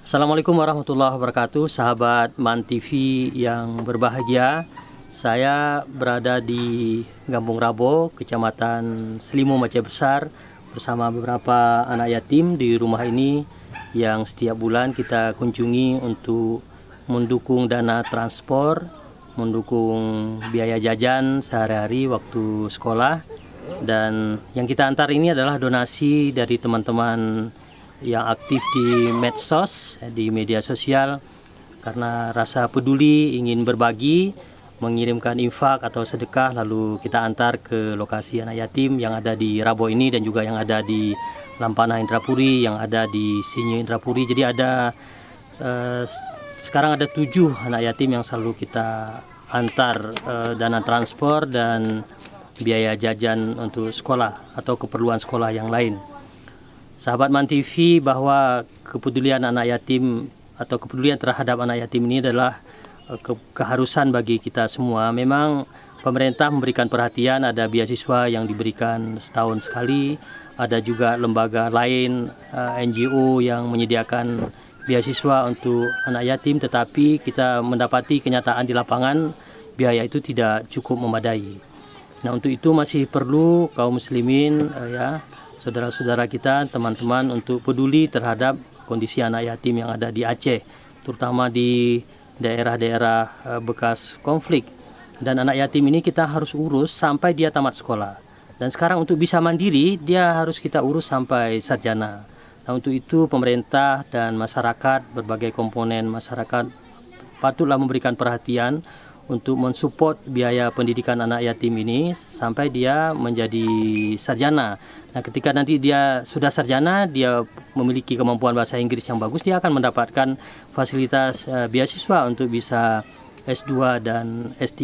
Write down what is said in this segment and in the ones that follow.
Assalamualaikum warahmatullahi wabarakatuh, sahabat MAN TV yang berbahagia. Saya berada di Kampung Rabo, Kecamatan Selimo, Aceh Besar, bersama beberapa anak yatim di rumah ini yang setiap bulan kita kunjungi untuk mendukung dana transport, mendukung biaya jajan sehari-hari waktu sekolah. Dan yang kita antar ini adalah donasi dari teman-teman yang aktif di medsos, di media sosial, karena rasa peduli, ingin berbagi, mengirimkan infak atau sedekah, lalu kita antar ke lokasi anak yatim yang ada di Rabo ini dan juga yang ada di Lampana Indrapuri, yang ada di Sinyo Indrapuri. Jadi ada sekarang ada 7 anak yatim yang selalu kita antar dana transport dan biaya jajan untuk sekolah atau keperluan sekolah yang lain. Sahabat MAN TV, bahwa kepedulian anak yatim atau kepedulian terhadap anak yatim ini adalah keharusan bagi kita semua. Memang pemerintah memberikan perhatian, ada beasiswa yang diberikan setahun sekali, ada juga lembaga lain, NGO yang menyediakan beasiswa untuk anak yatim, tetapi kita mendapati kenyataan di lapangan biaya itu tidak cukup memadai. Nah, untuk itu masih perlu kaum muslimin, saudara-saudara kita, teman-teman, untuk peduli terhadap kondisi anak yatim yang ada di Aceh, terutama di daerah-daerah bekas konflik. Dan anak yatim ini kita harus urus sampai dia tamat sekolah. Dan sekarang untuk bisa mandiri, dia harus kita urus sampai sarjana. Nah, untuk itu pemerintah dan masyarakat, berbagai komponen masyarakat patutlah memberikan perhatian untuk mensupport biaya pendidikan anak yatim ini sampai dia menjadi sarjana. Nah, ketika nanti dia sudah sarjana, dia memiliki kemampuan bahasa Inggris yang bagus, dia akan mendapatkan fasilitas beasiswa untuk bisa S2 dan S3.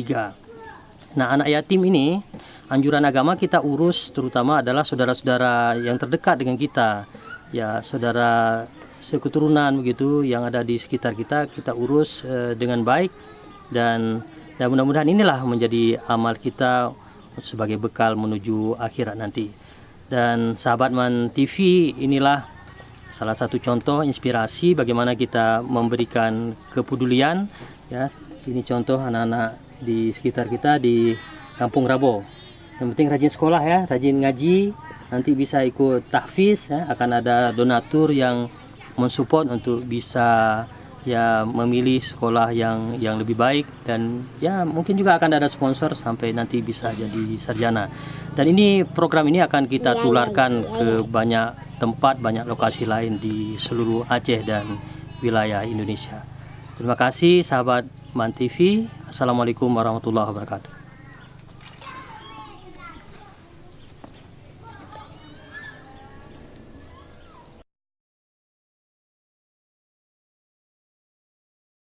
Nah, anak yatim ini, anjuran agama kita urus terutama adalah saudara-saudara yang terdekat dengan kita. Ya, saudara seketurunan begitu yang ada di sekitar kita, kita urus dengan baik. Dan mudah-mudahan inilah menjadi amal kita sebagai bekal menuju akhirat nanti. Dan sahabat MAN TV, inilah salah satu contoh inspirasi bagaimana kita memberikan kepedulian. Ya, ini contoh anak-anak di sekitar kita di Kampung Rabo. Yang penting rajin sekolah ya, rajin ngaji, nanti bisa ikut tahfiz ya. Akan ada donatur yang mensupport untuk bisa memilih sekolah yang lebih baik, dan mungkin juga akan ada sponsor sampai nanti bisa jadi sarjana. Dan ini program ini akan kita tularkan ke banyak tempat, banyak lokasi lain di seluruh Aceh dan wilayah Indonesia. Terima kasih sahabat MAN TV. Assalamualaikum warahmatullahi wabarakatuh.